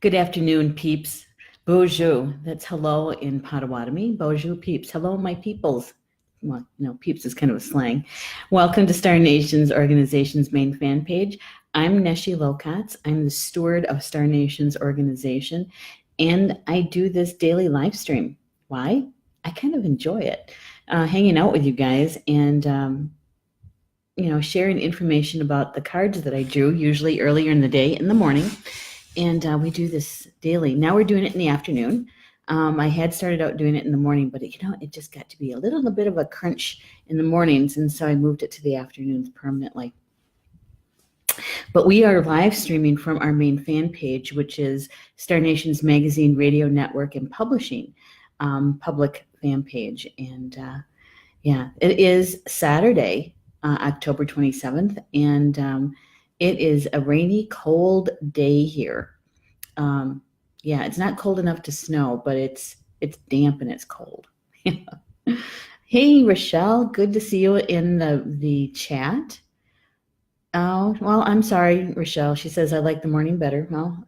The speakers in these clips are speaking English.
Good afternoon, peeps. Bonjour. That's hello in Potawatomi. Bonjour, peeps. Hello, my peoples. Well, peeps is kind of a slang. Welcome to Star Nation's organization's main fan page. I'm Neshi Lokatz. I'm the steward of Star Nation's organization, and I do this daily live stream. Why? I kind of enjoy it, hanging out with you guys and sharing information about the cards that I drew, usually earlier in the day, in the morning. And we do this daily. Now we're doing it in the afternoon. I had started out doing it in the morning, but it just got to be a little bit of a crunch in the mornings, and so I moved it to the afternoons permanently. But we are live streaming from our main fan page, which is Star Nation's magazine, radio network, and publishing public fan page. And it is Saturday, October 27th, and it is a rainy, cold day here. It's not cold enough to snow, but it's damp and it's cold. Hey, Rochelle, good to see you in the chat. Oh, well, I'm sorry, Rochelle. She says, I like the morning better. Well,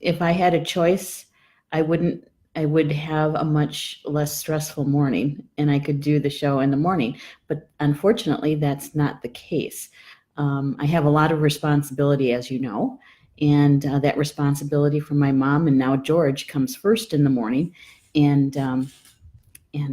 if I had a choice, I would have a much less stressful morning, and I could do the show in the morning. But unfortunately, that's not the case. I have a lot of responsibility, as you know, and that responsibility from my mom and now George comes first in the morning, and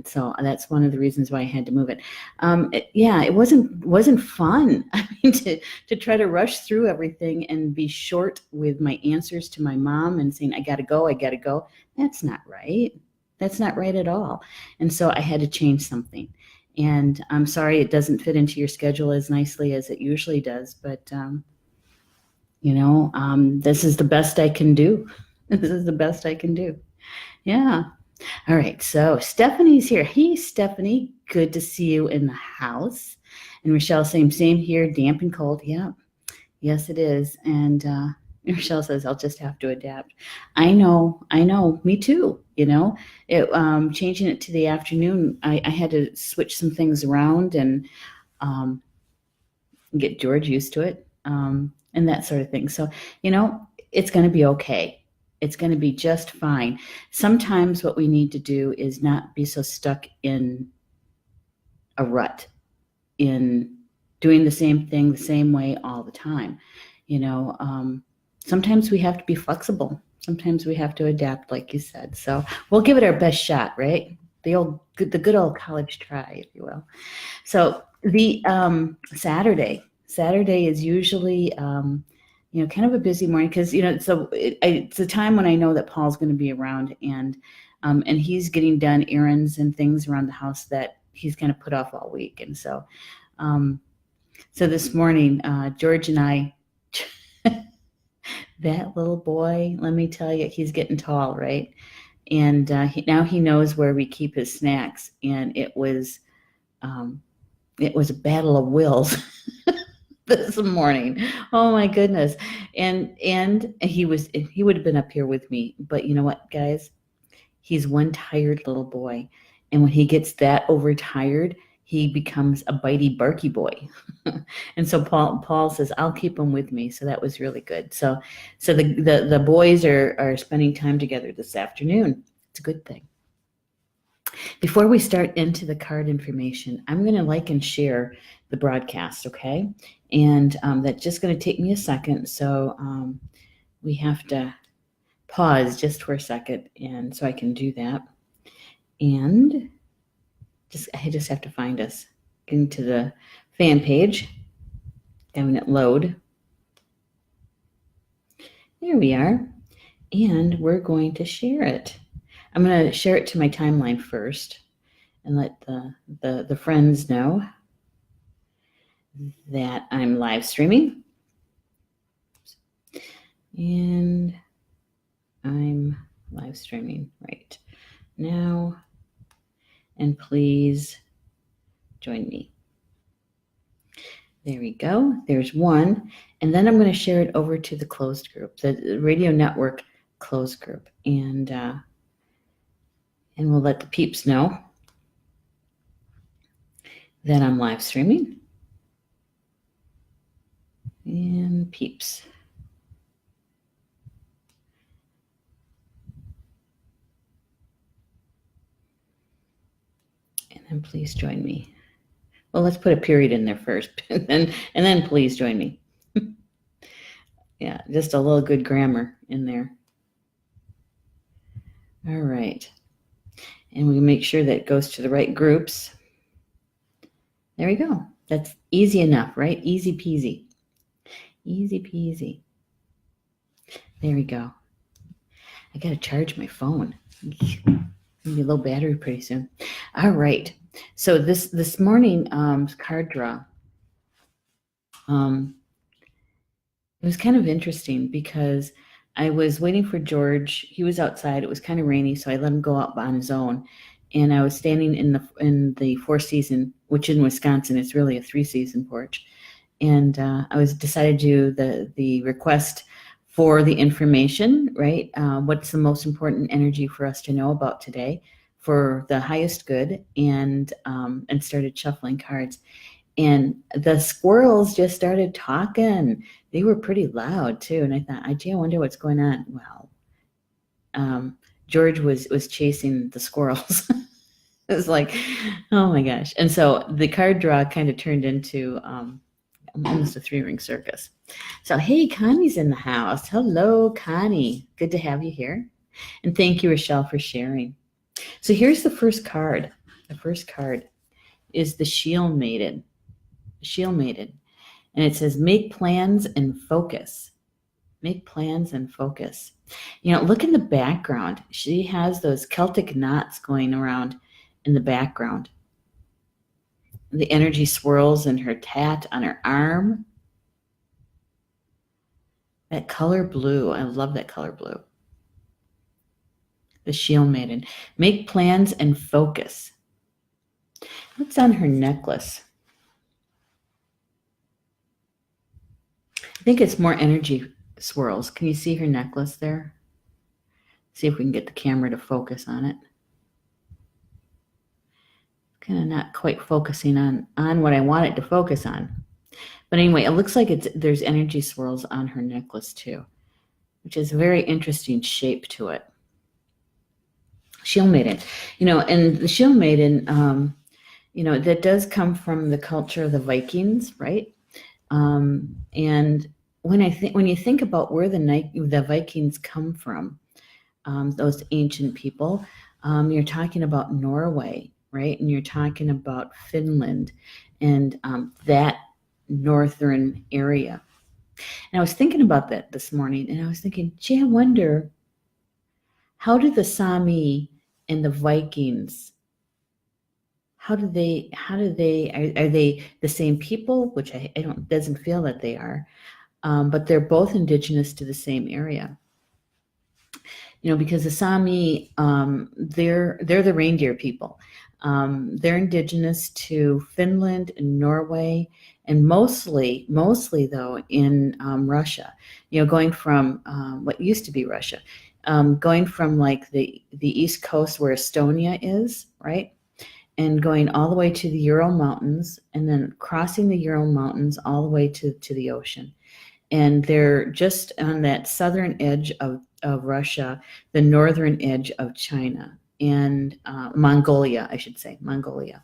so that's one of the reasons why I had to move it. It wasn't fun. I mean, to try to rush through everything and be short with my answers to my mom and saying I gotta go. That's not right. That's not right at all. And so I had to change something. And I'm sorry it doesn't fit into your schedule as nicely as it usually does, but this is the best I can do. This is the best I can do. Yeah. All right. So Stephanie's here. Hey, Stephanie. Good to see you in the house. And Rochelle, same here. Damp and cold. Yeah. Yes, it is. And Rochelle says, I'll just have to adapt. I know. Me too. Changing it to the afternoon, I had to switch some things around and get George used to it and that sort of thing. So, it's going to be okay. It's going to be just fine. Sometimes what we need to do is not be so stuck in a rut, in doing the same thing the same way all the time. Sometimes we have to be flexible. Sometimes we have to adapt, like you said. So we'll give it our best shot, right? The good old college try, if you will. So the Saturday is usually kind of a busy morning because it's a time when I know that Paul's going to be around and he's getting done errands and things around the house that he's kind of put off all week. And so this morning, George and I, that little boy, let me tell you, he's getting tall, right? And now he knows where we keep his snacks, and it was a battle of wills this morning. Oh my goodness. And he would have been up here with me, but you know what, guys? He's one tired little boy, and when he gets that overtired, he becomes a bitey, barky boy. And so Paul says, I'll keep him with me. So that was really good. So the boys are spending time together this afternoon. It's a good thing. Before we start into the card information, I'm going to like and share the broadcast, okay? And that's just going to take me a second. So we have to pause just for a second, and so I can do that. And I just have to find us. Getting to the fan page, having it load. There we are. And we're going to share it. I'm going to share it to my timeline first and let the friends know that I'm live streaming. And I'm live streaming right now. And please join me. There we go. There's one. And then I'm going to share it over to the closed group, the radio network closed group. And we'll let the peeps know that I'm live streaming. And peeps. And please join me. Well, let's put a period in there first, and then please join me. Yeah, just a little good grammar in there. All right. And we make sure that it goes to the right groups. There we go. That's easy enough, right? Easy peasy. Easy peasy. There we go. I got to charge my phone. Maybe a low battery pretty soon. All right. So this morning card draw, it was kind of interesting because I was waiting for George. He was outside. It was kind of rainy, so I let him go out on his own. And I was standing in the Four Season, which in Wisconsin is really a 3-season porch. And I was decided to do the request for the information, right? What's the most important energy for us to know about today for the highest good, and started shuffling cards. And the squirrels just started talking. They were pretty loud too. And I thought, gee, I wonder what's going on. Well, George was chasing the squirrels. It was like, oh my gosh. And so the card draw kind of turned into almost a 3-ring circus. So, hey, Connie's in the house. Hello, Connie. Good to have you here. And thank you, Rochelle, for sharing. So here's the first card. The first card is the Shield Maiden. Shield Maiden. And it says, make plans and focus. Make plans and focus. You know, look in the background. She has those Celtic knots going around in the background. The energy swirls in her tat on her arm. That color blue. I love that color blue. The Shield Maiden. Make plans and focus. What's on her necklace? I think it's more energy swirls. Can you see her necklace there? See if we can get the camera to focus on it. Kind of not quite focusing on what I want it to focus on. But anyway, it looks like there's energy swirls on her necklace too, which is a very interesting shape to it. Shield Maiden, and the Shield Maiden, that does come from the culture of the Vikings, right? And when you think about where the Vikings come from, those ancient people, you're talking about Norway, right? And you're talking about Finland and that northern area. And I was thinking about that this morning, and I was thinking, gee, I wonder, how do the Sami and the Vikings, are they the same people? Which I don't, doesn't feel that they are, but they're both indigenous to the same area. Because the Sami, they're the reindeer people. They're indigenous to Finland and Norway, and mostly though in Russia. Going from what used to be Russia, going from like the east coast where Estonia is, right, and going all the way to the Ural Mountains, and then crossing the Ural Mountains all the way to the ocean. And they're just on that southern edge of Russia, the northern edge of China, and Mongolia, I should say, Mongolia.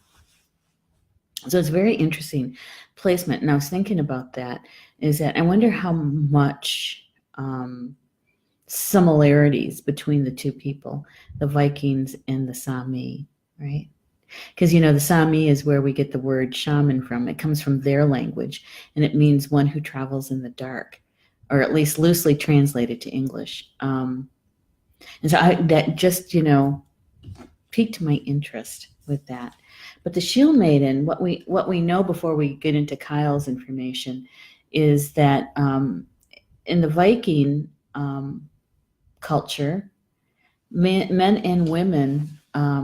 So it's very interesting placement. And I was thinking about that, is that I wonder how much similarities between the two people, the Vikings and the Sami, right? Because, the Sami is where we get the word shaman from. It comes from their language, and it means one who travels in the dark, or at least loosely translated to English. And so that just, piqued my interest with that. But the Shield Maiden, what we know before we get into Kyle's information, is that in the Viking culture, men and women,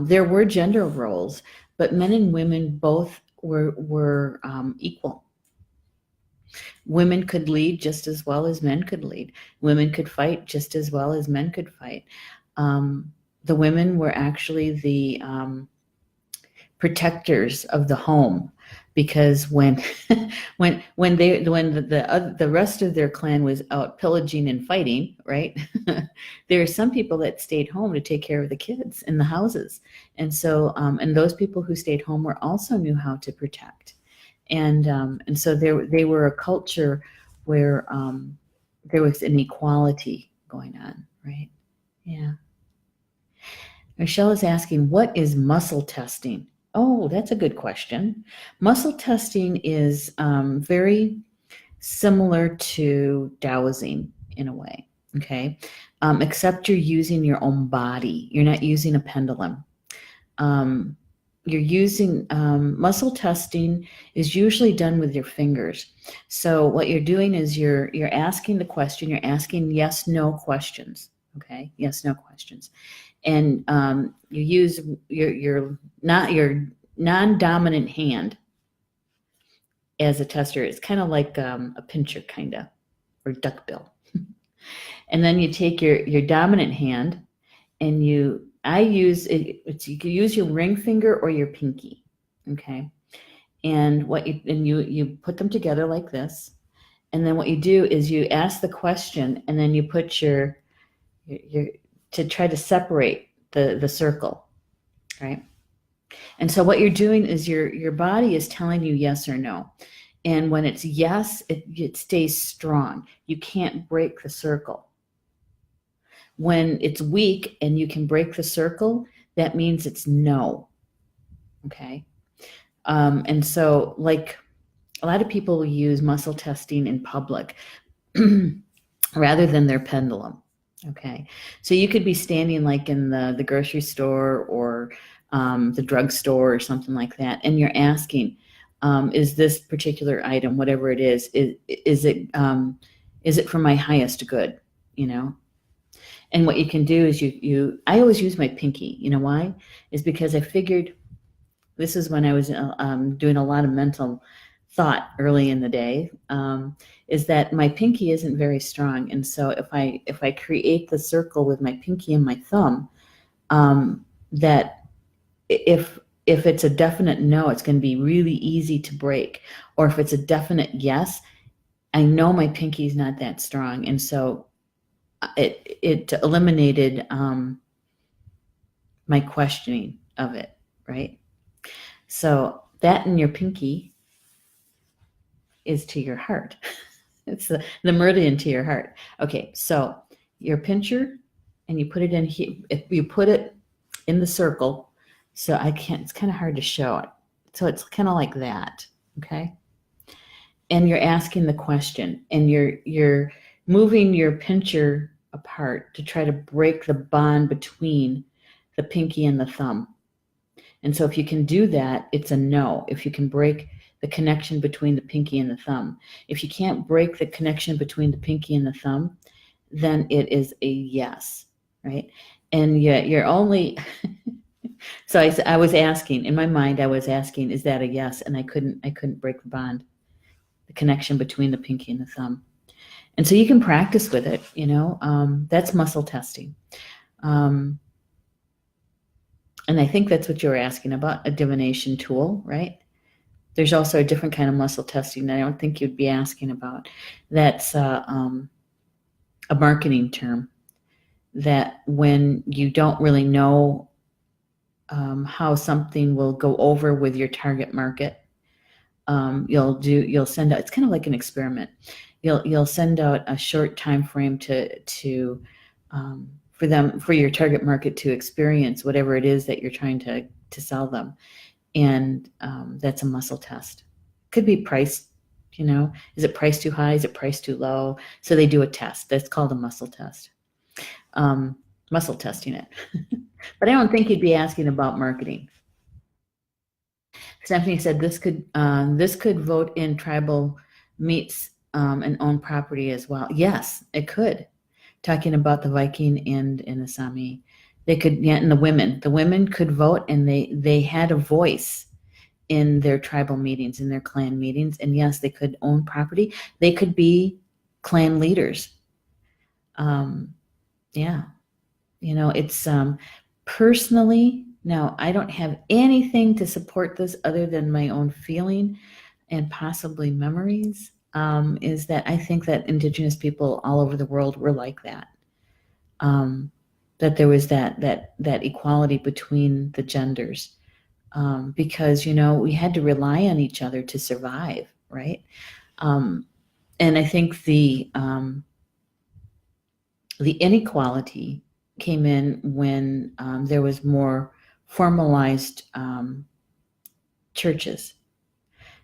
there were gender roles, but men and women both were equal. Women could lead just as well as men could lead. Women could fight just as well as men could fight. The women were actually the protectors of the home, because when when the rest of their clan was out pillaging and fighting, right? There are some people that stayed home to take care of the kids in the houses, and so and those people who stayed home were also knew how to protect, and so they were a culture where there was an equality going on, right? Yeah. Michelle is asking, what is muscle testing? Oh, that's a good question. Muscle testing is very similar to dowsing in a way, okay? Except you're using your own body. You're not using a pendulum. You're using muscle testing is usually done with your fingers. So what you're doing is you're asking the question. You're asking yes, no questions. Okay, yes, no questions, and you use your non-dominant hand as a tester. It's kind of like a pincher, kind of, or duckbill. And then you take your dominant hand, and you can use your ring finger or your pinky, okay? And you put them together like this, and then what you do is you ask the question, and then you put your to try to separate the circle, right? And so what you're doing is your body is telling you yes or no. And when it's yes, it stays strong. You can't break the circle. When it's weak and you can break the circle, that means it's no. Okay. And so, like, a lot of people use muscle testing in public rather than their pendulum. Okay. So you could be standing like in the grocery store or the drugstore or something like that, and you're asking, is this particular item, whatever it is it for my highest good? You know? And what you can do is I always use my pinky. You know why? Is because I figured this is when I was doing a lot of mental thought early in the day, is that my pinky isn't very strong. And so if I create the circle with my pinky and my thumb, that if it's a definite no, it's going to be really easy to break. Or if it's a definite yes, I know my pinky is not that strong. And so it eliminated my questioning of it, right? So that in your pinky is to your heart. It's the meridian to your heart. Okay, so your pincher, and you put it in here. If you put it in the circle, so it's kind of hard to show it. So it's kind of like that, okay? And you're asking the question, and you're moving your pincher apart to try to break the bond between the pinky and the thumb. And so if you can do that, it's a no. If you can break the connection between the pinky and the thumb. If you can't break the connection between the pinky and the thumb, then it is a yes, right? And yet you're only, so I was asking, in my mind, I was asking, is that a yes? And I couldn't break the bond, the connection between the pinky and the thumb. And so you can practice with it, that's muscle testing. And I think that's what you were asking about, a divination tool, right? There's also a different kind of muscle testing that I don't think you'd be asking about. That's a marketing term, that when you don't really know how something will go over with your target market, you'll send out, it's kind of like an experiment. You'll send out a short time frame for your target market to experience whatever it is that you're trying to sell them. And that's a muscle test. Could be price, is it priced too high? Is it priced too low? So they do a test. That's called a muscle test. Muscle testing it. But I don't think you'd be asking about marketing. Stephanie said this could vote in tribal meets and own property as well. Yes, it could. Talking about the Viking and the Sami. They could, and the women could vote, and they had a voice in their tribal meetings, in their clan meetings. And yes, they could own property. They could be clan leaders. Yeah. It's personally, Now, I don't have anything to support this other than my own feeling and possibly memories, is that I think that Indigenous people all over the world were like that. That there was that equality between the genders, because we had to rely on each other to survive, right? And I think the inequality came in when there was more formalized churches,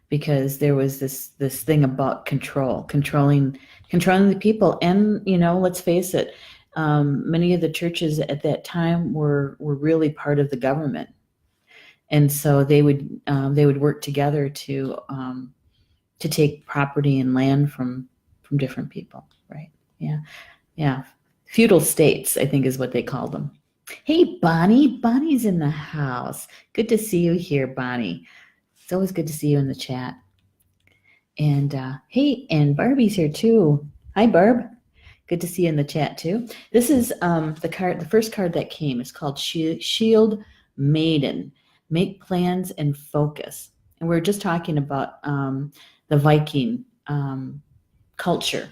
because there was this thing about controlling the people. And let's face it, many of the churches at that time were really part of the government, and so they would work together to take property and land from different people, right? Yeah, feudal states, I think, is what they called them. Hey, Bonnie's in the house. Good to see you here, Bonnie. It's always good to see you in the chat. And hey, and Barbie's here too. Hi, Barb. Good to see you in the chat too. This is the first card that came. It's called Shield Maiden. Make plans and focus. And we're just talking about the Viking culture.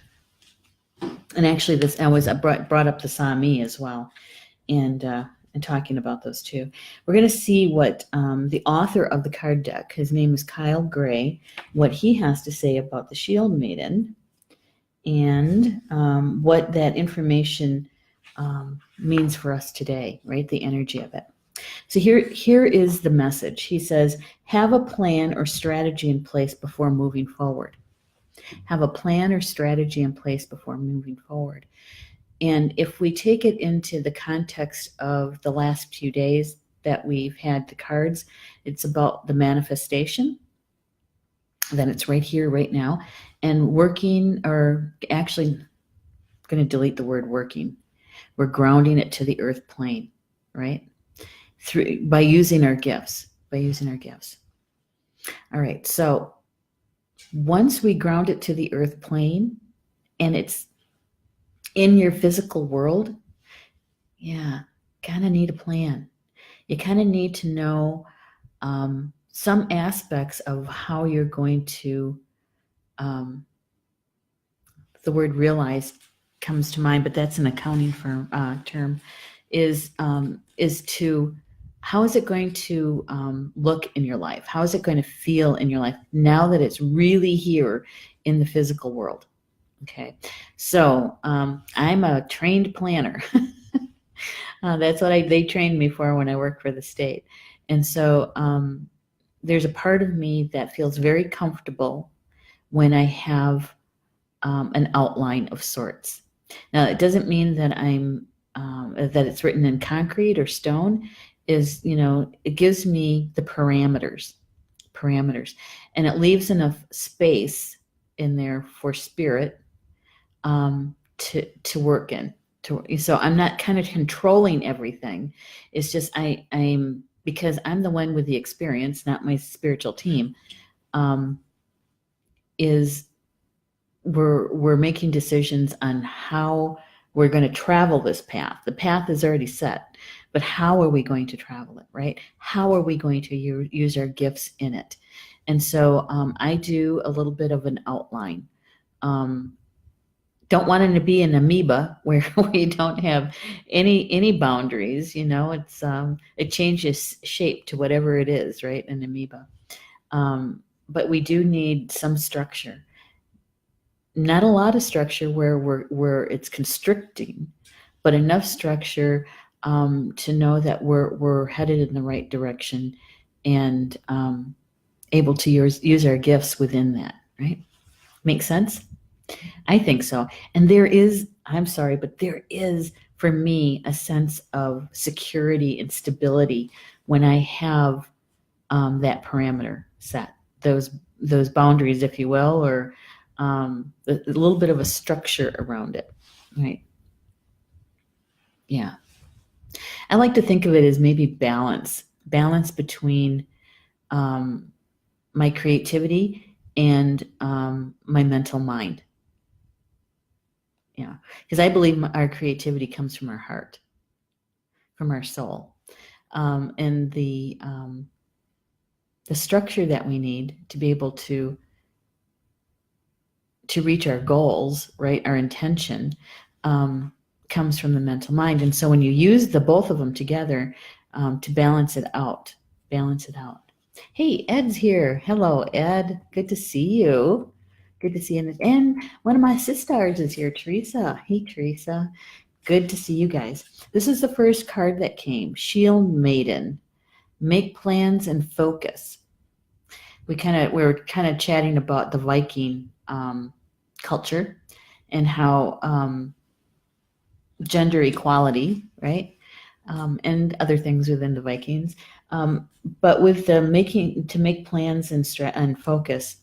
And actually, I brought up the Sami as well, and talking about those two. We're going to see what the author of the card deck, his name is Kyle Gray, what he has to say about the Shield Maiden, and what that information means for us today, right? The energy of it. So here is the message. He says, have a plan or strategy in place before moving forward. Have a plan or strategy in place before moving forward. And if we take it into the context of the last few days that we've had the cards, it's about the manifestation. Then it's right here, right now. And working, or actually, I'm going to delete the word working. We're grounding it to the earth plane, right? By using our gifts. All right, so once we ground it to the earth plane and it's in your physical world, kind of need a plan. You kind of need to know some aspects of how you're going to, the word realize comes to mind, but that's an accounting firm term, is to, how is it going to look in your life? How is it going to feel in your life now that it's really here in the physical world? Okay, so I'm a trained planner. That's what they trained me for when I worked for the state. And so there's a part of me that feels very comfortable when I have an outline of sorts. Now, it doesn't mean that that it's written in concrete or stone. It gives me the parameters, and it leaves enough space in there for spirit to work in. So I'm not kind of controlling everything. It's just I'm because I'm the one with the experience, not my spiritual team. Is we're making decisions on how we're going to travel this path. The path is already set, but how are we going to travel it, right? How are we going to use our gifts in it? And so I do a little bit of an outline. Don't want it to be an amoeba where we don't have any boundaries. It changes shape to whatever it is, right? An amoeba. But we do need some structure. Not a lot of structure where it's constricting, but enough structure to know that we're headed in the right direction and able to use our gifts within that, right? Make sense? I think so. And there is for me a sense of security and stability when I have that parameter set, those boundaries, if you will, or a little bit of a structure around it, right? Yeah. I like to think of it as maybe balance between my creativity and my mental mind. Because I believe our creativity comes from our heart, from our soul. and the structure that we need to be able to reach our goals, right? Our intention comes from the mental mind. And so when you use the both of them together to balance it out. Hey, Ed's here. Hello, Ed. Good to see you. Good to see you. And one of my sisters is here, Teresa. Hey, Teresa. Good to see you guys. This is the first card that came. Shield Maiden. Make plans and focus. We were kind of chatting about the Viking culture and how gender equality, right? And other things within the Vikings. But with the make plans and focus,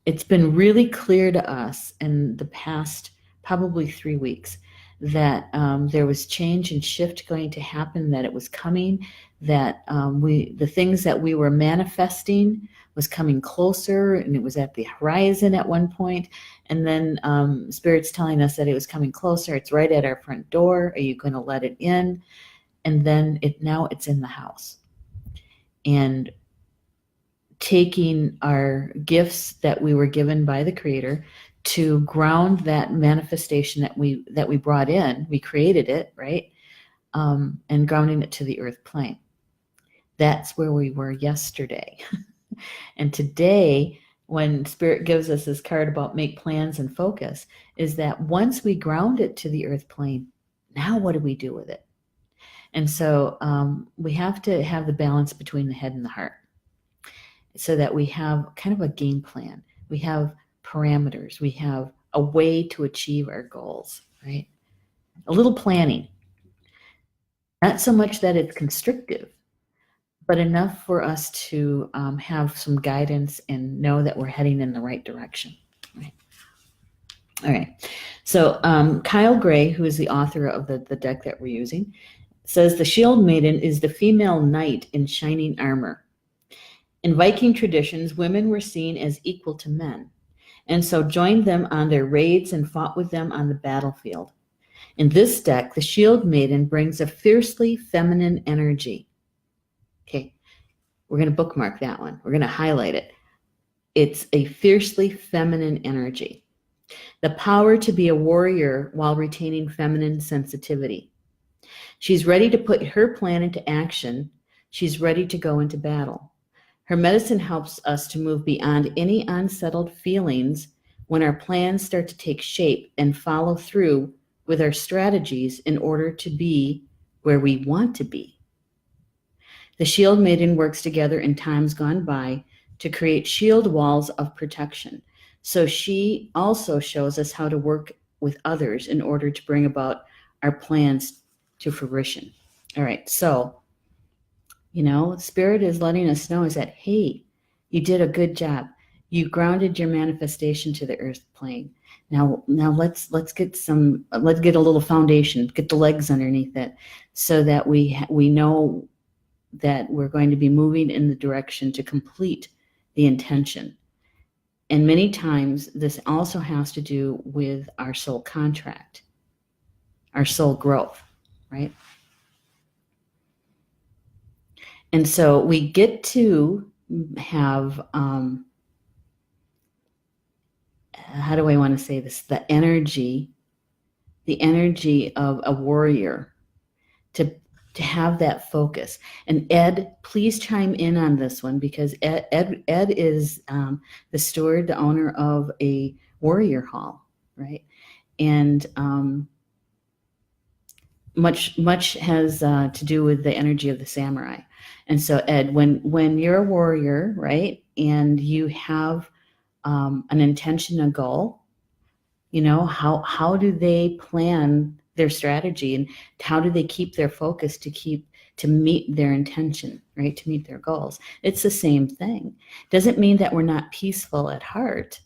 it's been really clear to us in the past probably 3 weeks that there was change and shift going to happen, that it was coming, that the things that we were manifesting was coming closer, and it was at the horizon at one point, and then Spirit's telling us that it was coming closer. It's right at our front door. Are you going to let it in? And then now it's in the house. And taking our gifts that we were given by the Creator to ground that manifestation that we brought in, we created it, right? And grounding it to the earth plane. That's where we were yesterday. And today, when Spirit gives us this card about make plans and focus, is that once we ground it to the earth plane, now what do we do with it? And so we have to have the balance between the head and the heart, so that we have kind of a game plan. We have parameters. We have a way to achieve our goals, right? A little planning. Not so much that it's constrictive, but enough for us to have some guidance and know that we're heading in the right direction. Right? All right. So Kyle Gray, who is the author of the deck that we're using, says the Shield Maiden is the female knight in shining armor. In Viking traditions, women were seen as equal to men, and so joined them on their raids and fought with them on the battlefield. In this deck, the Shield Maiden brings a fiercely feminine energy. Okay, we're going to bookmark that one. We're going to highlight it. It's a fiercely feminine energy. The power to be a warrior while retaining feminine sensitivity. She's ready to put her plan into action. She's ready to go into battle. Her medicine helps us to move beyond any unsettled feelings when our plans start to take shape and follow through with our strategies in order to be where we want to be. The Shield Maiden works together in times gone by to create shield walls of protection. So she also shows us how to work with others in order to bring about our plans to fruition. All right, so Spirit is letting us know is that, hey, you did a good job. You grounded your manifestation to the earth plane. Now let's get a little foundation, get the legs underneath it, so that we know that we're going to be moving in the direction to complete the intention. And many times this also has to do with our soul contract, our soul growth, right? And so we get to have, how do I want to say this? The energy of a warrior to have that focus. And Ed, please chime in on this one, because Ed is the steward, the owner of a warrior hall, right? And much has to do with the energy of the samurai. And so Ed, when you're a warrior, right, and you have an intention, a goal, how do they plan their strategy, and how do they keep their focus to meet their intention, right, to meet their goals? It's the same thing. Doesn't mean that we're not peaceful at heart.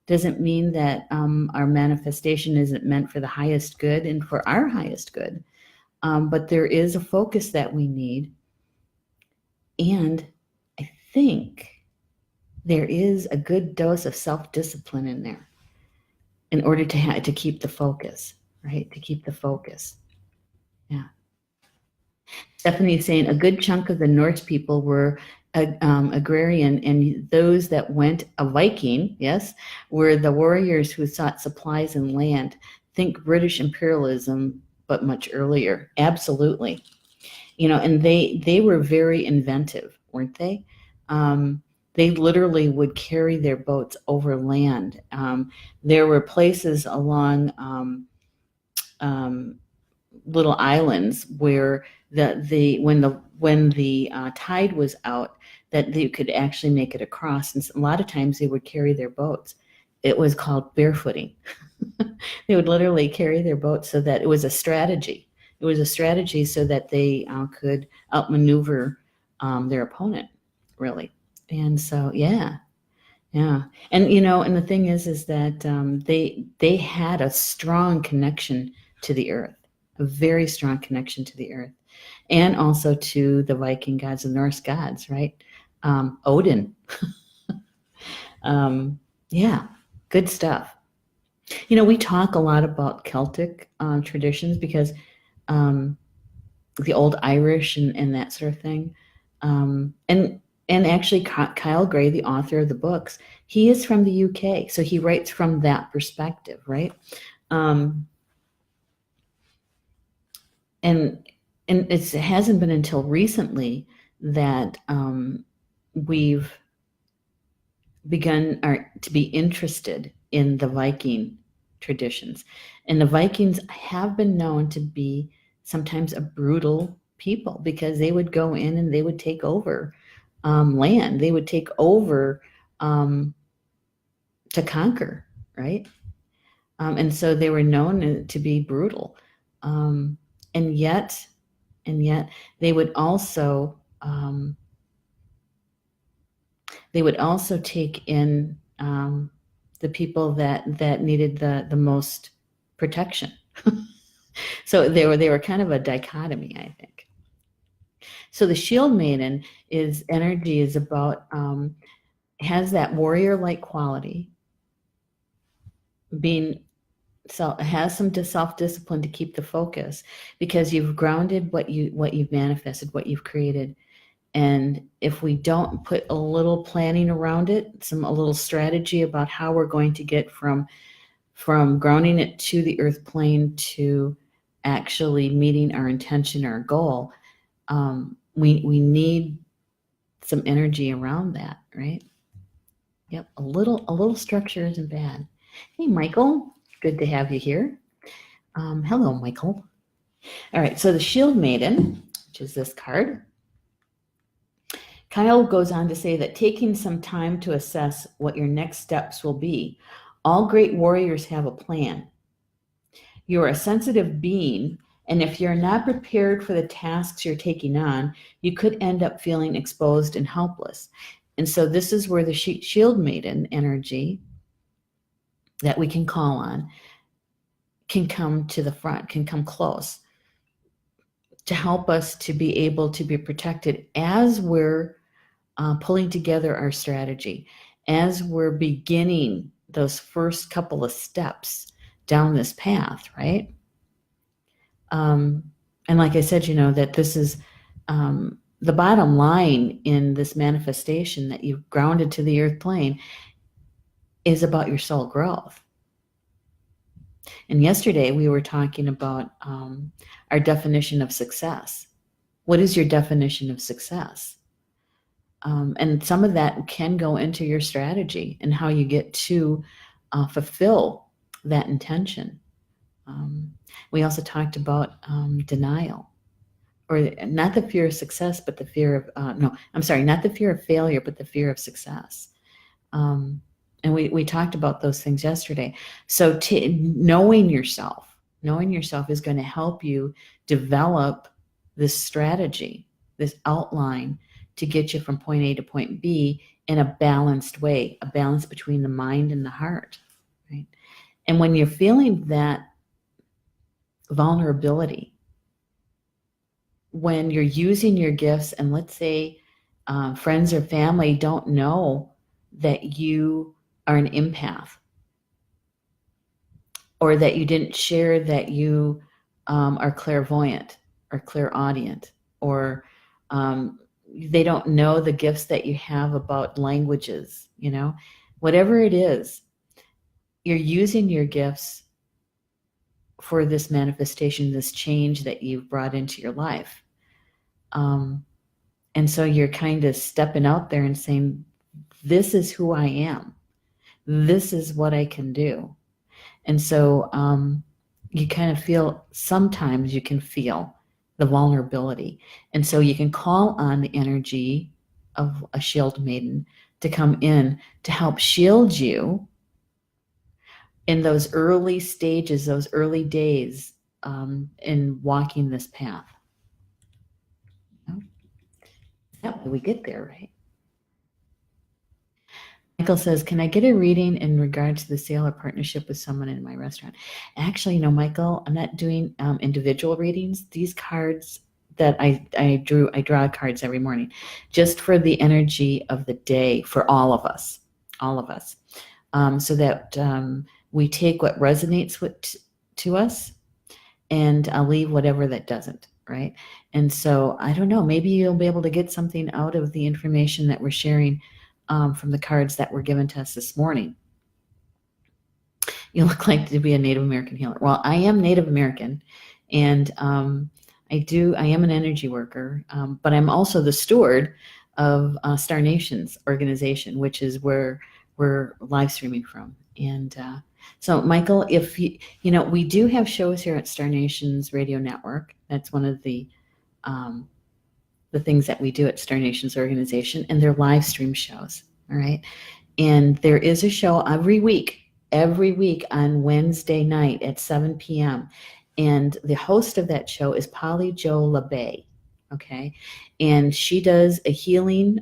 Doesn't mean that our manifestation isn't meant for the highest good and for our highest good. But there is a focus that we need. And I think there is a good dose of self-discipline in there in order to keep the focus, right? To keep the focus. Yeah. Stephanie's saying a good chunk of the Norse people were agrarian, and those that went a Viking, yes, were the warriors who sought supplies and land. Think British imperialism, but much earlier. Absolutely. And they were very inventive, weren't they? They literally would carry their boats over land. There were places along little islands where when the tide was out, that they could actually make it across. And a lot of times they would carry their boats. It was called barefooting. They would literally carry their boats, so that it was a strategy. It was a strategy so that they could outmaneuver their opponent, really. And so, yeah. And and the thing is that they had a strong connection to the earth, a very strong connection to the earth, and also to the Viking gods, the Norse gods, right? Odin. Yeah, good stuff. We talk a lot about Celtic traditions because the old Irish and that sort of thing. And actually, Kyle Gray, the author of the books, he is from the UK, so he writes from that perspective, right? And it hasn't been until recently that we've begun to be interested in the Viking traditions. And the Vikings have been known to be sometimes a brutal people, because they would go in and they would take over land. They would take over to conquer, right? And so they were known to be brutal. And yet they would also take in the people that needed the most protection. So they were kind of a dichotomy, I think. So the Shield Maiden energy is about has that warrior-like quality, has some self-discipline to keep the focus, because you've grounded what you've manifested, what you've created. And if we don't put a little planning around it, a little strategy about how we're going to get from grounding it to the earth plane to actually meeting our intention, our goal, we need some energy around that, right? Yep, a little structure isn't bad. Hey, Michael, good to have you here. Hello, Michael. All right, so the Shield Maiden, which is this card, Kyle goes on to say that taking some time to assess what your next steps will be. All great warriors have a plan. You're a sensitive being, and if you're not prepared for the tasks you're taking on, you could end up feeling exposed and helpless. And so this is where the Shield Maiden energy that we can call on can come to the front, can come close to help us to be able to be protected as we're pulling together our strategy, as we're beginning those first couple of steps down this path, right? And like I said, that this is the bottom line in this manifestation that you've grounded to the earth plane is about your soul growth. And yesterday we were talking about our definition of success. What is your definition of success? And some of that can go into your strategy and how you get to fulfill that intention. We also talked about denial, or not the fear of success, but the fear of, not the fear of failure, but the fear of success. And we talked about those things yesterday. So knowing yourself is going to help you develop this strategy, this outline to get you from point A to point B in a balanced way, a balance between the mind and the heart, right? And when you're feeling that vulnerability, when you're using your gifts, and let's say friends or family don't know that you are an empath, or that you didn't share that you are clairvoyant or clairaudient, or they don't know the gifts that you have about languages, whatever it is, you're using your gifts for this manifestation, this change that you've brought into your life. And so you're kind of stepping out there and saying, this is who I am. This is what I can do. And so you kind of feel, sometimes you can feel the vulnerability. And so you can call on the energy of a shield maiden to come in to help shield you in those early stages, those early days in walking this path. That way we get there, right? Michael says, can I get a reading in regards to the sale or partnership with someone in my restaurant? Actually, Michael, I'm not doing individual readings. These cards that I draw cards every morning just for the energy of the day for all of us, so that we take what resonates to us, and I'll leave whatever that doesn't, right? And so I don't know, maybe you'll be able to get something out of the information that we're sharing from the cards that were given to us this morning. You look like to be a Native American healer. Well, I am Native American, and I am an energy worker, but I'm also the steward of Star Nations organization, which is where we're live streaming from. And so, Michael, if we do have shows here at Star Nations Radio Network. That's one of the things that we do at Star Nations organization, and they're live stream shows. All right. And there is a show every week on Wednesday night at 7 p.m. And the host of that show is Polly Jo LeBay. Okay. And she does a healing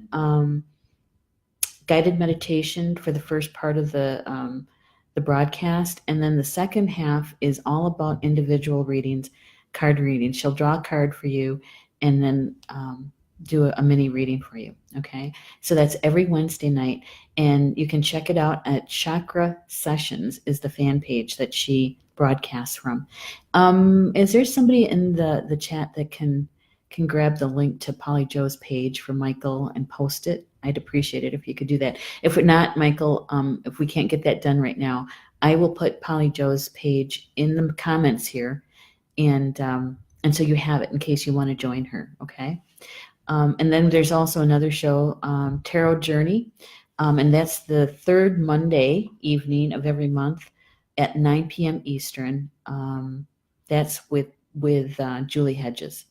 guided meditation for the first part of the broadcast. And then the second half is all about individual readings, card readings. She'll draw a card for you and then do a mini reading for you. Okay. So that's every Wednesday night. And you can check it out at Chakra Sessions is the fan page that she broadcasts from. Is there somebody in the chat that can grab the link to Polly Jo's page for Michael and post it? I'd appreciate it if you could do that. If not, Michael, if we can't get that done right now, I will put Polly Jo's page in the comments here, and so you have it in case you want to join her. Okay. And then there's also another show, Tarot Journey, and that's the third Monday evening of every month at 9 p.m. Eastern. That's with Julie Hedges.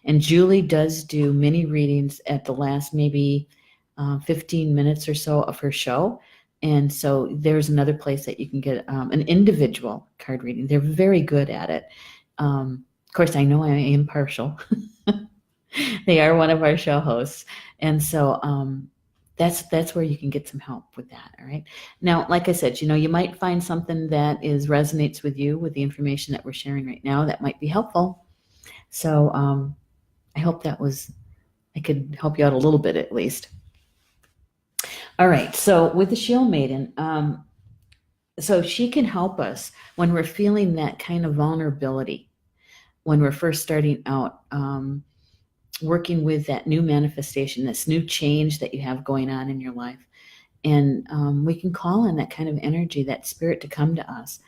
And Julie does do mini readings at the last maybe 15 minutes or so of her show. And so there's another place that you can get an individual card reading. They're very good at it. Of course, I know I am impartial. They are one of our show hosts. And so that's where you can get some help with that. All right. Now, like I said, you might find something that resonates with you with the information that we're sharing right now that might be helpful. So I hope I could help you out a little bit at least. All right. So with the Shield Maiden, so she can help us when we're feeling that kind of vulnerability, when we're first starting out, working with that new manifestation, this new change that you have going on in your life. And we can call on that kind of energy, that spirit to come to us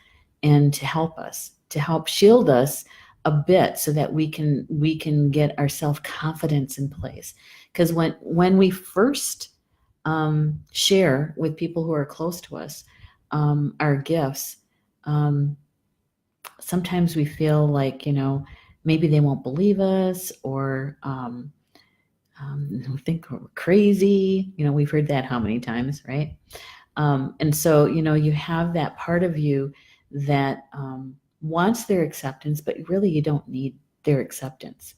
and to help shield us a bit so that we can get our self-confidence in place. Because when we first share with people who are close to us our gifts, sometimes we feel like, maybe they won't believe us, or think we're crazy. We've heard that how many times, right? And so, you have that part of you that wants their acceptance, but really you don't need their acceptance.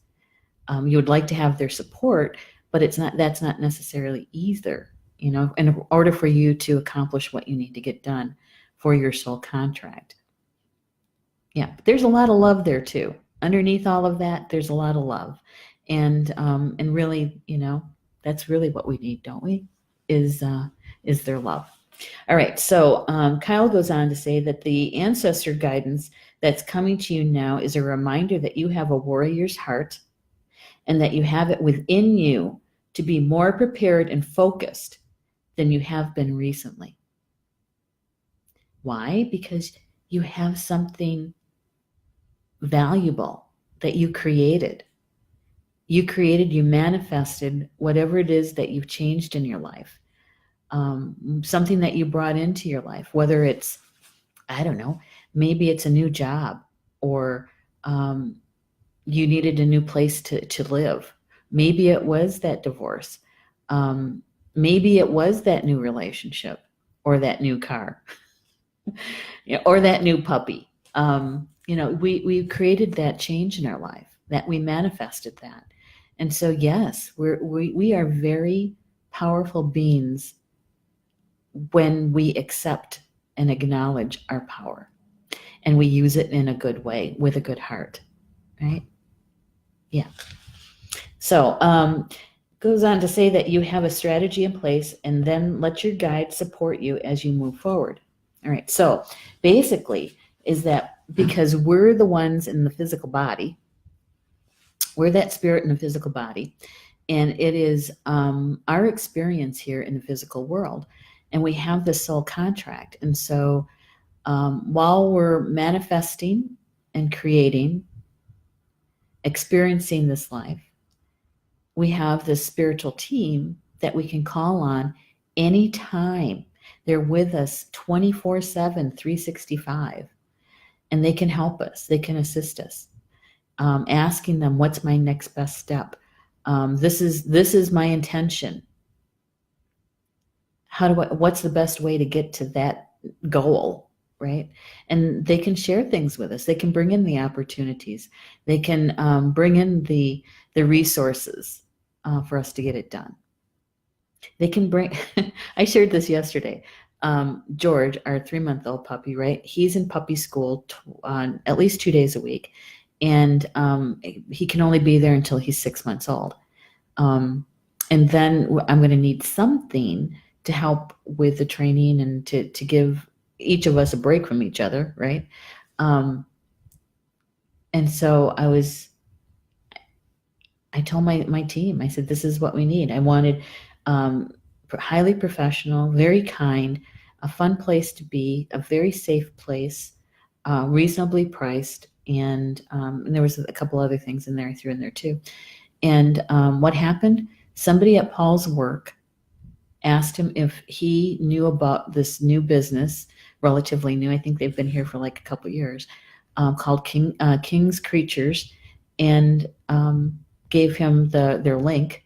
You would like to have their support, but that's not necessarily either, in order for you to accomplish what you need to get done for your soul contract. Yeah, but there's a lot of love there too. Underneath all of that, there's a lot of love. And really, that's really what we need, don't we? Is their love. All right. So Kyle goes on to say that the ancestor guidance that's coming to you now is a reminder that you have a warrior's heart, and that you have it within you to be more prepared and focused than you have been recently. Why? Because you have something valuable that you created. You manifested whatever it is that you've changed in your life. Something that you brought into your life, whether it's, I don't know, maybe it's a new job, or you needed a new place to live. Maybe it was that divorce. Maybe it was that new relationship, or that new car, or that new puppy. We created that change in our life, that we manifested that. And so, yes, we are very powerful beings when we accept and acknowledge our power, and we use it in a good way with a good heart, right? Yeah. So goes on to say that you have a strategy in place, and then let your guide support you as you move forward. All right. So basically is that because we're the ones in the physical body, we're that spirit in the physical body, and it is our experience here in the physical world, and we have this soul contract. And so while we're manifesting and creating, experiencing this life, we have this spiritual team that we can call on anytime. They're with us 24/7, 365, and they can help us. They can assist us. Asking them, what's my next best step? This is my intention. What's the best way to get to that goal, right? And they can share things with us. They can bring in the opportunities. They can bring in the resources for us to get it done. They can bring, I shared this yesterday. George, our 3-month-old puppy, right? He's in puppy school at least 2 days a week. And he can only be there until he's 6 months old. And then I'm going to need something to help with the training and to give each of us a break from each other, right? And so I told my team, I said, this is what we need. I wanted highly professional, very kind, a fun place to be, a very safe place, reasonably priced, and there was a couple other things in there I threw in there too. And what happened? Somebody at Paul's work asked him if he knew about this new business, relatively new. I think they've been here for like a couple years, called King's Creatures, and gave him their link,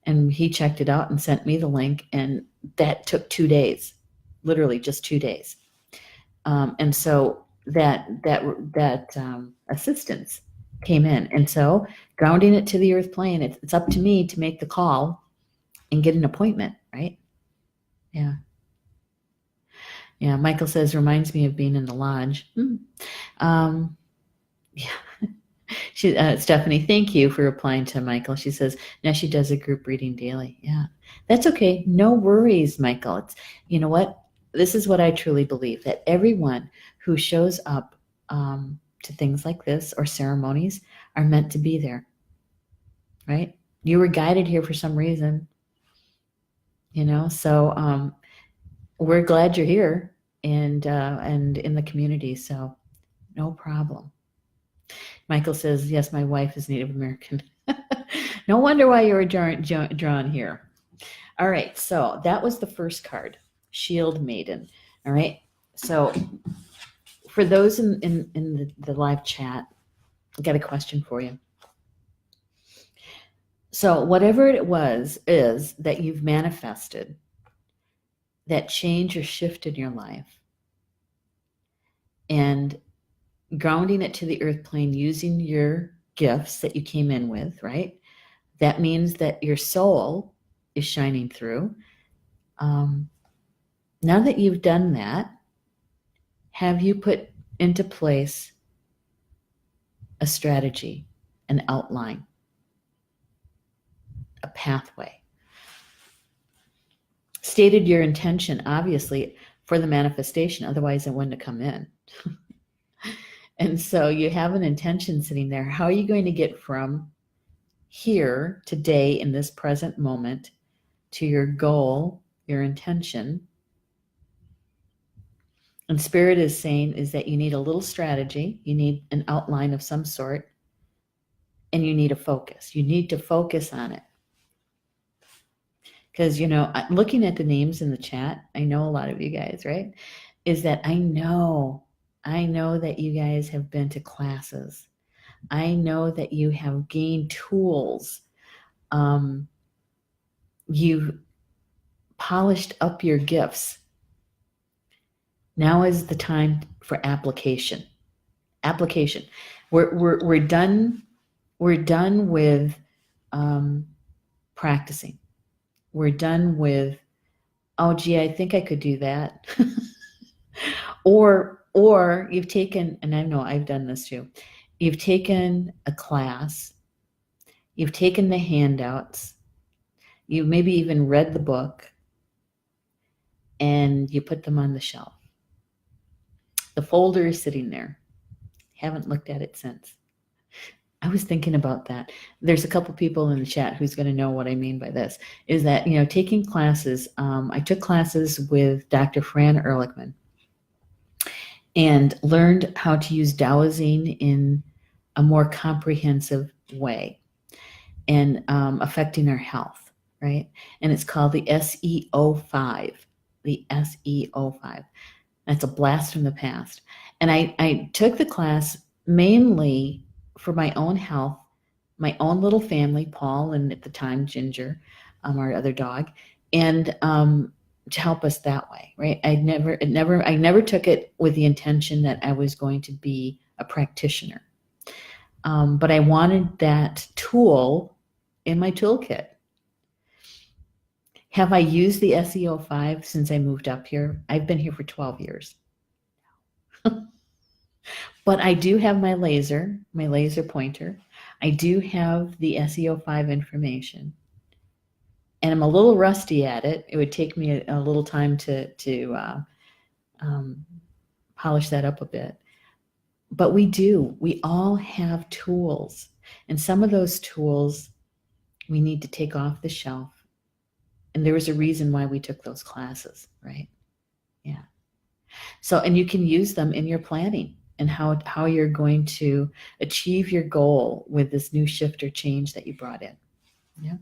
and he checked it out and sent me the link, and that took 2 days, literally just 2 days. And so that assistance came in, and so grounding it to the earth plane, it's up to me to make the call and get an appointment, right? Yeah. Michael says, reminds me of being in the lodge. Yeah. Stephanie, thank you for replying to Michael. She says, Neshi does a group reading daily. Yeah, that's okay. No worries, Michael. It's, you know what? This is what I truly believe, that everyone who shows up to things like this or ceremonies are meant to be there, right? You were guided here for some reason, so we're glad you're here and in the community, so no problem. Michael says, yes, my wife is Native American. No wonder why you were drawn here. All right, so that was the first card, Shield Maiden. All right, so for those in the live chat, I got a question for you. So whatever it is that you've manifested, that change or shift in your life, and grounding it to the earth plane using your gifts that you came in with, right? That means that your soul is shining through. Now that you've done that, have you put into place a strategy, an outline, a pathway? Stated your intention, obviously, for the manifestation, otherwise it wouldn't have come in. And so you have an intention sitting there. How are you going to get from here today in this present moment to your goal, your intention. And Spirit is saying is that you need a little strategy, you need an outline of some sort, and you need a focus. You need to focus on it. Because, looking at the names in the chat, I know a lot of you guys, right? Is that I know that you guys have been to classes. I know that you have gained tools. You've polished up your gifts. Now is the time for application. Application. We're done. We're done with practicing. We're done with, oh, gee, I think I could do that. or you've taken, and I know I've done this too. You've taken a class. You've taken the handouts. You maybe even read the book, and you put them on the shelf. The folder is sitting there. Haven't looked at it since. I was thinking about that. There's a couple people in the chat who's going to know what I mean by this. Is that, taking classes. I took classes with Dr. Fran Ehrlichman and learned how to use dowsing in a more comprehensive way and affecting our health, right? And it's called the SEO5. The SEO5. That's a blast from the past. And I took the class mainly for my own health, my own little family, Paul, and at the time, Ginger, our other dog, and to help us that way, right? I never took it with the intention that I was going to be a practitioner. But I wanted that tool in my toolkit. Have I used the SEO5 since I moved up here? I've been here for 12 years. But I do have my laser pointer. I do have the SEO5 information. And I'm a little rusty at it. It would take me a little time to polish that up a bit. But we all have tools. And some of those tools we need to take off the shelf. And there was a reason why we took those classes, right? Yeah. So, and you can use them in your planning and how you're going to achieve your goal with this new shift or change that you brought in. Yeah.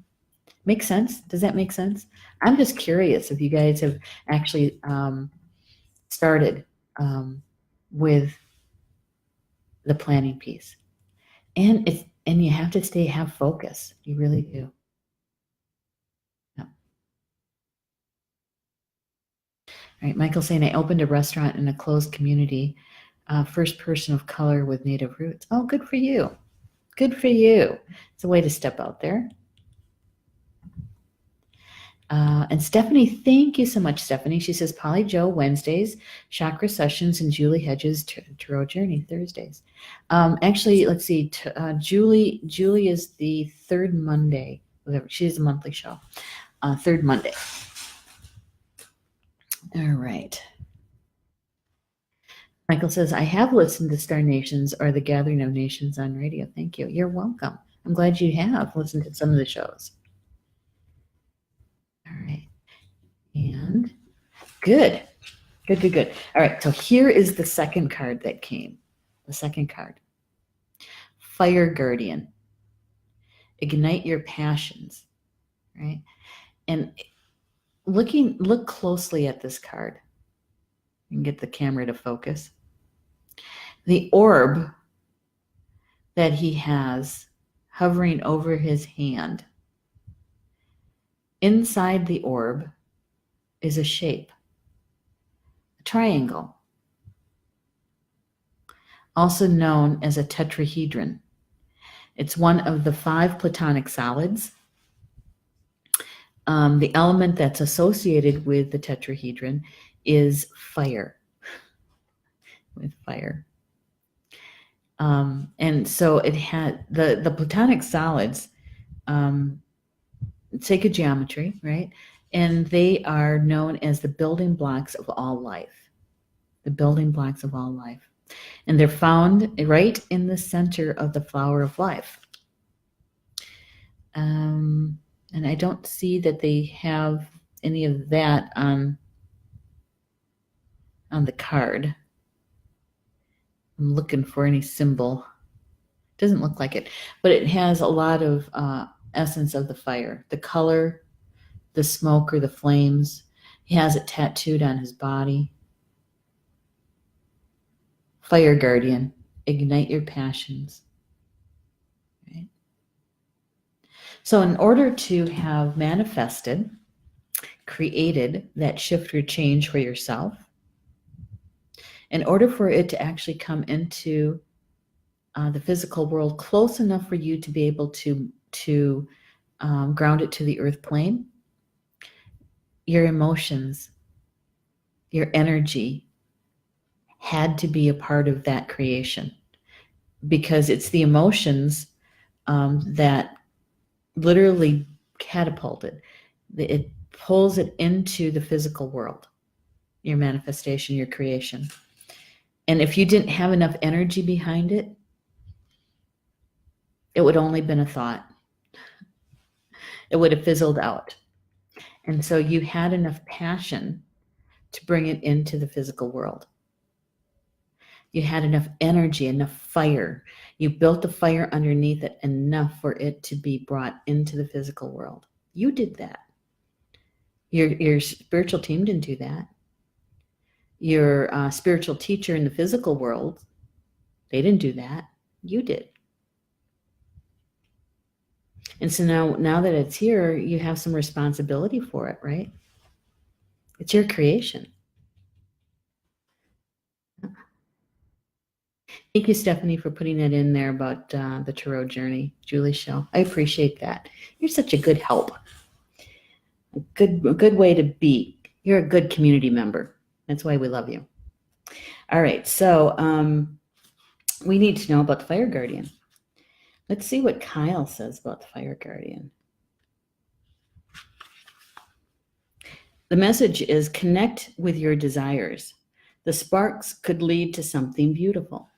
Make sense? Does that make sense? I'm just curious if you guys have actually started with the planning piece. And you have to have focus. You really do. Yeah. All right, Michael's saying, I opened a restaurant in a closed community, first person of color with native roots. Oh, good for you. Good for you. It's a way to step out there. And Stephanie, thank you so much, Stephanie. She says, Polly Joe Wednesdays, Chakra Sessions, and Julie Hedges Tarot Journey Thursdays. Actually, let's see. Julie is the third Monday. She has a monthly show. Third Monday. All right. Michael says, I have listened to Star Nations or the Gathering of Nations on radio. Thank you. You're welcome. I'm glad you have listened to some of the shows. All right. And good. All right. So here is the second card that came. The second card. Fire Guardian. Ignite your passions. Right? And look closely at this card. You can get the camera to focus. The orb that he has hovering over his hand. Inside the orb is a shape, a triangle, also known as a tetrahedron. It's one of the 5 platonic solids. The element that's associated with the tetrahedron is fire, with fire. And so it had the platonic solids, sacred geometry, right? And they are known as the building blocks of all life. The building blocks of all life. And they're found right in the center of the flower of life. And I don't see that they have any of that on the card. I'm looking for any symbol. Doesn't look like it, but it has a lot of essence of the fire, the color, the smoke or the flames. He has it tattooed on his body. Fire Guardian, ignite your passions. Right? So in order to have manifested, created that shift or change for yourself, in order for it to actually come into the physical world close enough for you to be able to ground it to the earth plane, your emotions, your energy had to be a part of that creation, because it's the emotions that literally catapult it. It pulls it into the physical world, your manifestation, your creation. And if you didn't have enough energy behind it, it would only been a thought. It would have fizzled out. And so you had enough passion to bring it into the physical world. You had enough energy, enough fire. You built the fire underneath it enough for it to be brought into the physical world. You did that. Your spiritual team didn't do that. Your spiritual teacher in the physical world, they didn't do that. You did. And so now that it's here, you have some responsibility for it, right? It's your creation. Thank you, Stephanie, for putting that in there about the tarot journey, Julie Shell. I appreciate that. You're such a good help. A good way to be. You're a good community member. That's why we love you. All right, so we need to know about the Fire Guardian. Let's see what Kyle says about the Fire Guardian. The message is connect with your desires. The sparks could lead to something beautiful.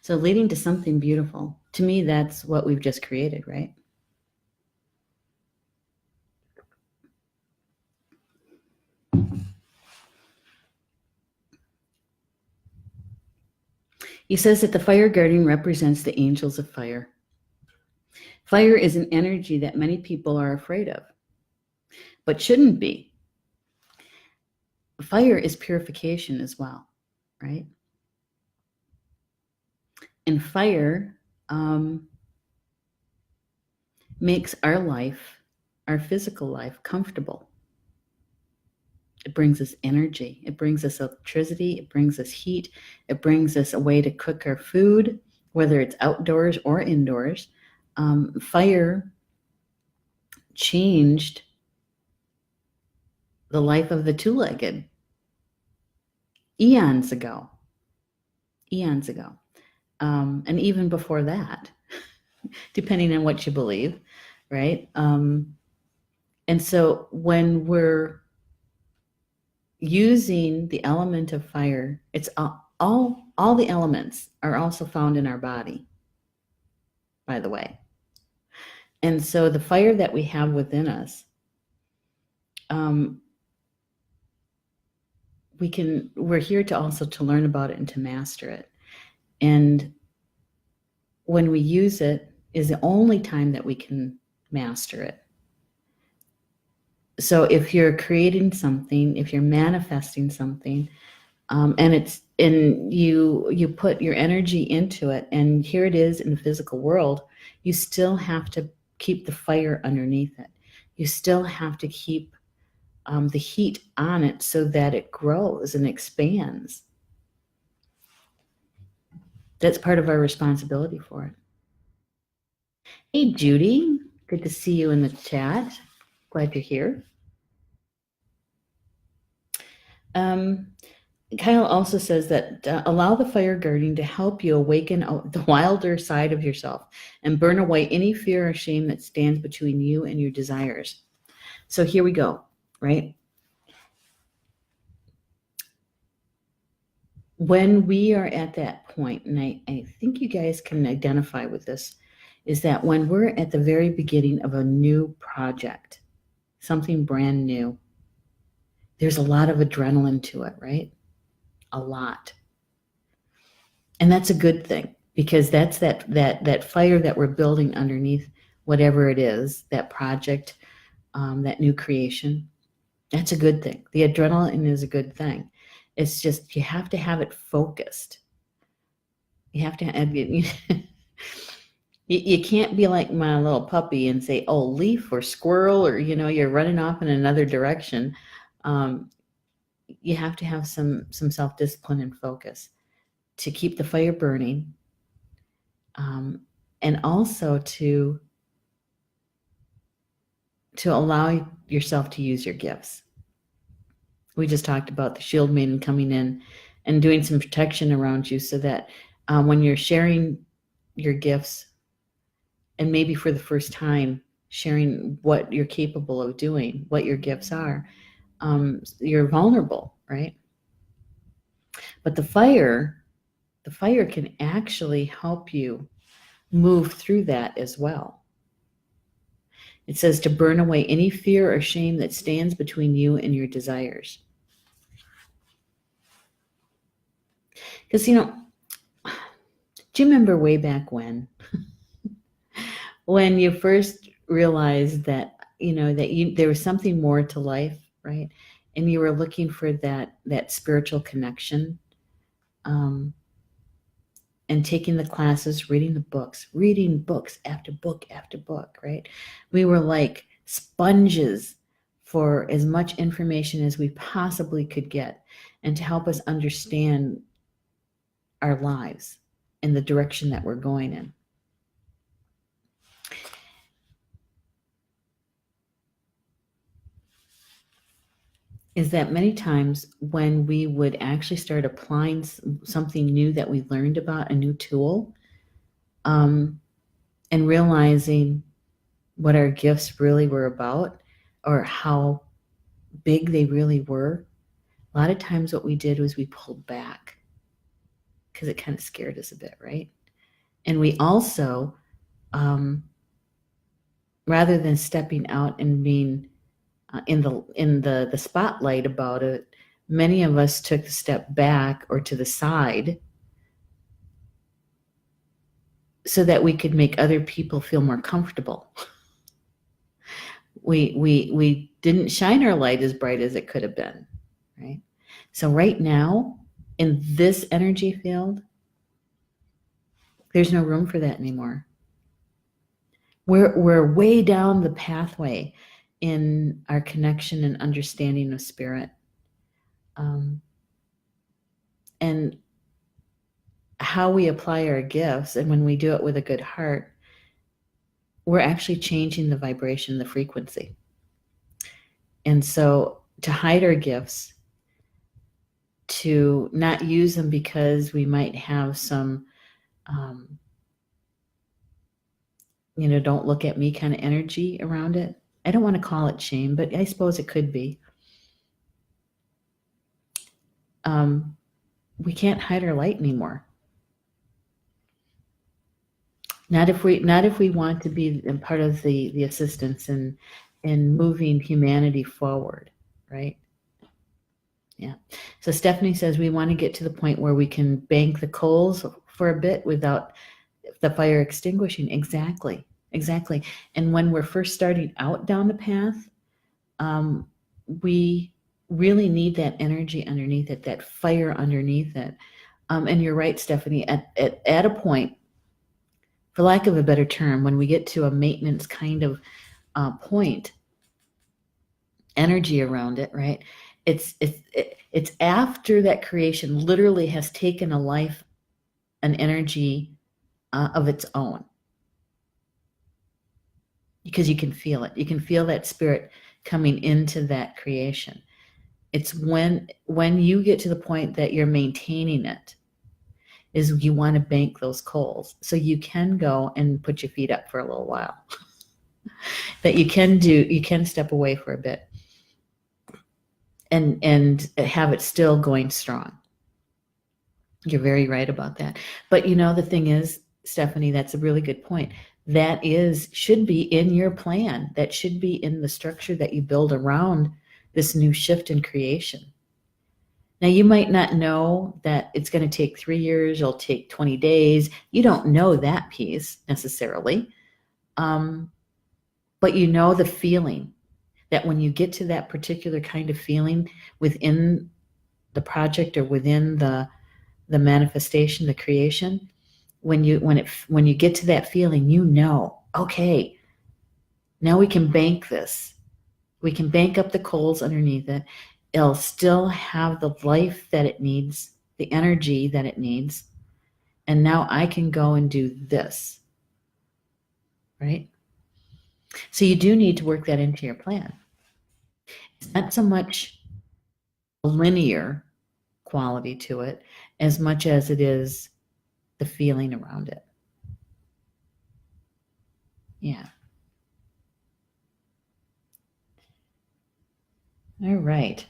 So leading to something beautiful, to me, that's what we've just created, right? He says that the Fire Guardian represents the angels of fire. Fire is an energy that many people are afraid of, but shouldn't be. Fire is purification as well, right? And fire makes our life, our physical life, comfortable. It brings us energy. It brings us electricity. It brings us heat. It brings us a way to cook our food, whether it's outdoors or indoors. Fire changed the life of the two-legged eons ago. And even before that, depending on what you believe, right? And so when we're using the element of fire, it's all the elements are also found in our body, by the way. And so the fire that we have within us, we're here to also to learn about it and to master it. And when we use it is the only time that we can master it. So if you're creating something, if you're manifesting something, and you put your energy into it, and here it is in the physical world, you still have to keep the fire underneath it. You still have to keep the heat on it so that it grows and expands. That's part of our responsibility for it. Hey, Judy, good to see you in the chat. Glad you're here. Kyle also says that allow the Fire Guardian to help you awaken the wilder side of yourself and burn away any fear or shame that stands between you and your desires. So here we go, right? When we are at that point, and I think you guys can identify with this, is that when we're at the very beginning of a new project, something brand new, there's a lot of adrenaline to it, right? A lot. And that's a good thing, because that's that fire that we're building underneath whatever it is, that project, that new creation. That's a good thing. The adrenaline is a good thing. It's just you have to have it focused. You have to have you can't be like my little puppy and say, oh, leaf or squirrel, or you're running off in another direction. You have to have some self-discipline and focus to keep the fire burning, and also to allow yourself to use your gifts. We just talked about the shield maiden coming in and doing some protection around you, so that when you're sharing your gifts, and maybe for the first time sharing what you're capable of doing, what your gifts are, you're vulnerable, right? But the fire can actually help you move through that as well. It says to burn away any fear or shame that stands between you and your desires. Because, do you remember way back when you first realized that, there was something more to life, right? And you were looking for that spiritual connection, and taking the classes, reading books after book after book, right? We were like sponges for as much information as we possibly could get, and to help us understand our lives and the direction that we're going in. Is that many times when we would actually start applying something new that we learned about, a new tool, and realizing what our gifts really were about, or how big they really were, a lot of times what we did was we pulled back, because it kind of scared us a bit, right? And we also, rather than stepping out and being in the spotlight about it, many of us took a step back or to the side, so that we could make other people feel more comfortable. We didn't shine our light as bright as it could have been, right? So right now, in this energy field, there's no room for that anymore. We're way down the pathway in our connection and understanding of spirit. And how we apply our gifts, and when we do it with a good heart, we're actually changing the vibration, the frequency. And so to hide our gifts, to not use them because we might have some, don't look at me kind of energy around it. I don't want to call it shame, but I suppose it could be. We can't hide our light anymore. Not if we want to be part of the assistance in moving humanity forward, right? Yeah. So Stephanie says we want to get to the point where we can bank the coals for a bit without the fire extinguishing. Exactly. And when we're first starting out down the path, we really need that energy underneath it, that fire underneath it. And you're right, Stephanie, at a point, for lack of a better term, when we get to a maintenance kind of point, energy around it, right? It's after that creation literally has taken a life, an energy of its own. Because you can feel it. You can feel that spirit coming into that creation. It's when you get to the point that you're maintaining it, is you want to bank those coals, so you can go and put your feet up for a little while. That you can step away for a bit and have it still going strong. You're very right about that. But the thing is, Stephanie, that's a really good point. That should be in your plan. That should be in the structure that you build around this new shift in creation. Now, you might not know that it's going to take 3 years, it'll take 20 days. You don't know that piece necessarily. But you know the feeling that when you get to that particular kind of feeling within the project or within the manifestation, the creation, when you get to that feeling, you know, okay, now we can bank this. We can bank up the coals underneath it. It'll still have the life that it needs, the energy that it needs. And now I can go and do this, right? So you do need to work that into your plan. It's not so much a linear quality to it as much as it is the feeling around it. Yeah. All right.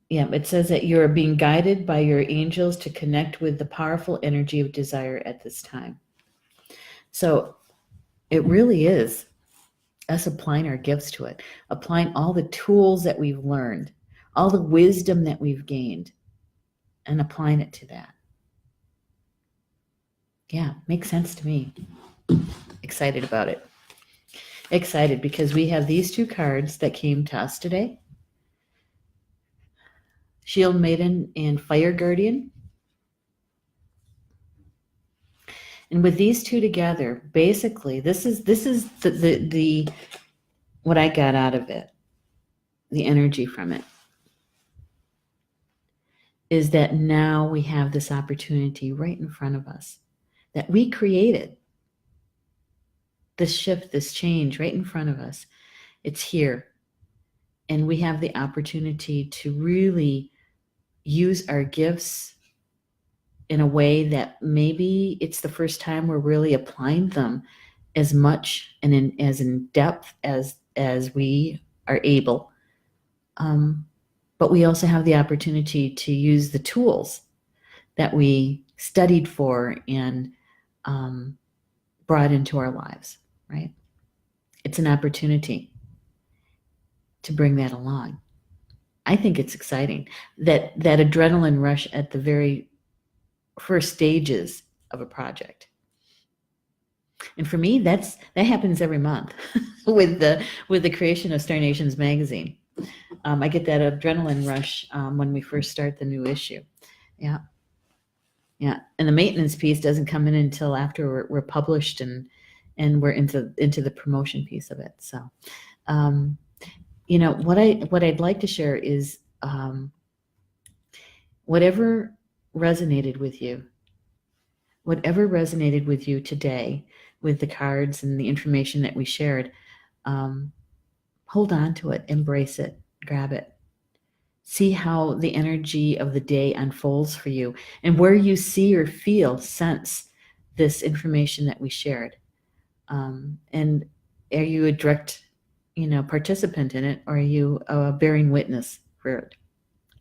Yeah, it says that you are being guided by your angels to connect with the powerful energy of desire at this time. So it really is us applying our gifts to it, applying all the tools that we've learned, all the wisdom that we've gained, and applying it to that. Yeah, makes sense to me. Excited about it. Excited because we have these two cards that came to us today. Shield Maiden and Fire Guardian. And with these two together, basically, this is the what I got out of it, the energy from it, is that now we have this opportunity right in front of us that we created. This shift, this change right in front of us. It's here. And we have the opportunity to really use our gifts in a way that maybe it's the first time we're really applying them as much and as in depth as we are able. But we also have the opportunity to use the tools that we studied for and brought into our lives, right? It's an opportunity to bring that along. I think it's exciting that adrenaline rush at the very first stages of a project. And for me, that happens every month with the creation of Star Nations magazine. I get that adrenaline rush when we first start the new issue. Yeah. And the maintenance piece doesn't come in until after we're published and we're into the promotion piece of it. So, what I'd like to share is whatever resonated with you today with the cards and the information that we shared, hold on to it, embrace it, grab it. See how the energy of the day unfolds for you and where you see or sense this information that we shared. And are you a direct, participant in it, or are you bearing witness for it?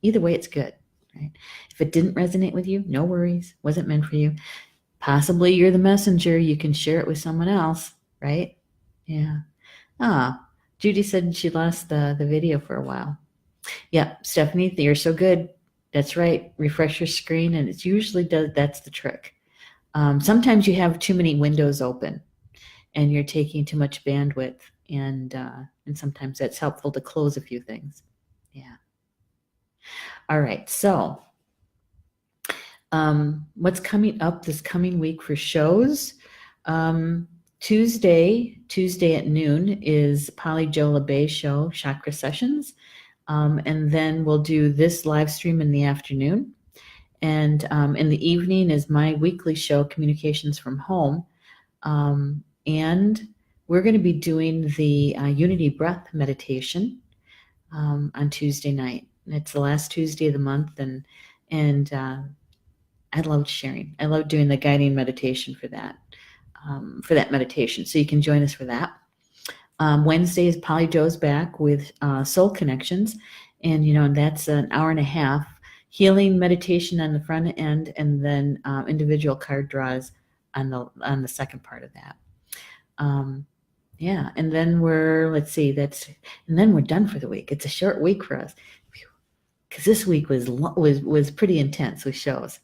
Either way, it's good, right? If it didn't resonate with you, no worries. Wasn't meant for you. Possibly you're the messenger. You can share it with someone else, right? Yeah. Judy said she lost the video for a while. Yeah, Stephanie, you're so good. That's right. Refresh your screen, and it's usually that's the trick. Sometimes you have too many windows open, and you're taking too much bandwidth, and sometimes that's helpful to close a few things. Yeah. All right. So, what's coming up this coming week for shows? Tuesday at noon is Polly Jo LeBay show, Chakra Sessions. And then we'll do this live stream in the afternoon. And in the evening is my weekly show, Communications from Home. And we're going to be doing the Unity Breath meditation on Tuesday night. It's the last Tuesday of the month, and I loved sharing. I love doing the guiding meditation for that meditation. So you can join us for that. Wednesday is Polly Jo's back with Soul Connections, And, that's an hour and a half healing meditation on the front end, and then individual card draws on the second part of that. Yeah, and then let's see, and then we're done for the week. It's a short week for us because this week was pretty intense with shows.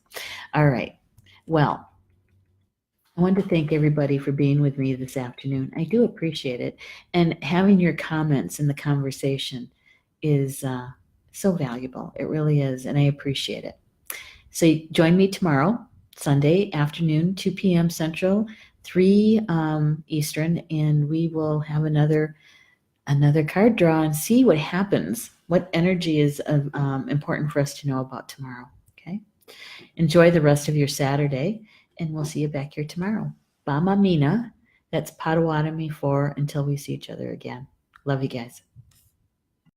All right. Well, I want to thank everybody for being with me this afternoon. I do appreciate it. And having your comments in the conversation is so valuable. It really is. And I appreciate it. So join me tomorrow, Sunday afternoon, 2 p.m. Central, 3 Eastern, and we will have another card draw and see what happens, what energy is important for us to know about tomorrow. Okay. Enjoy the rest of your Saturday, and we'll see you back here tomorrow. Bama Mina, that's Potawatomi for until we see each other again. Love you guys.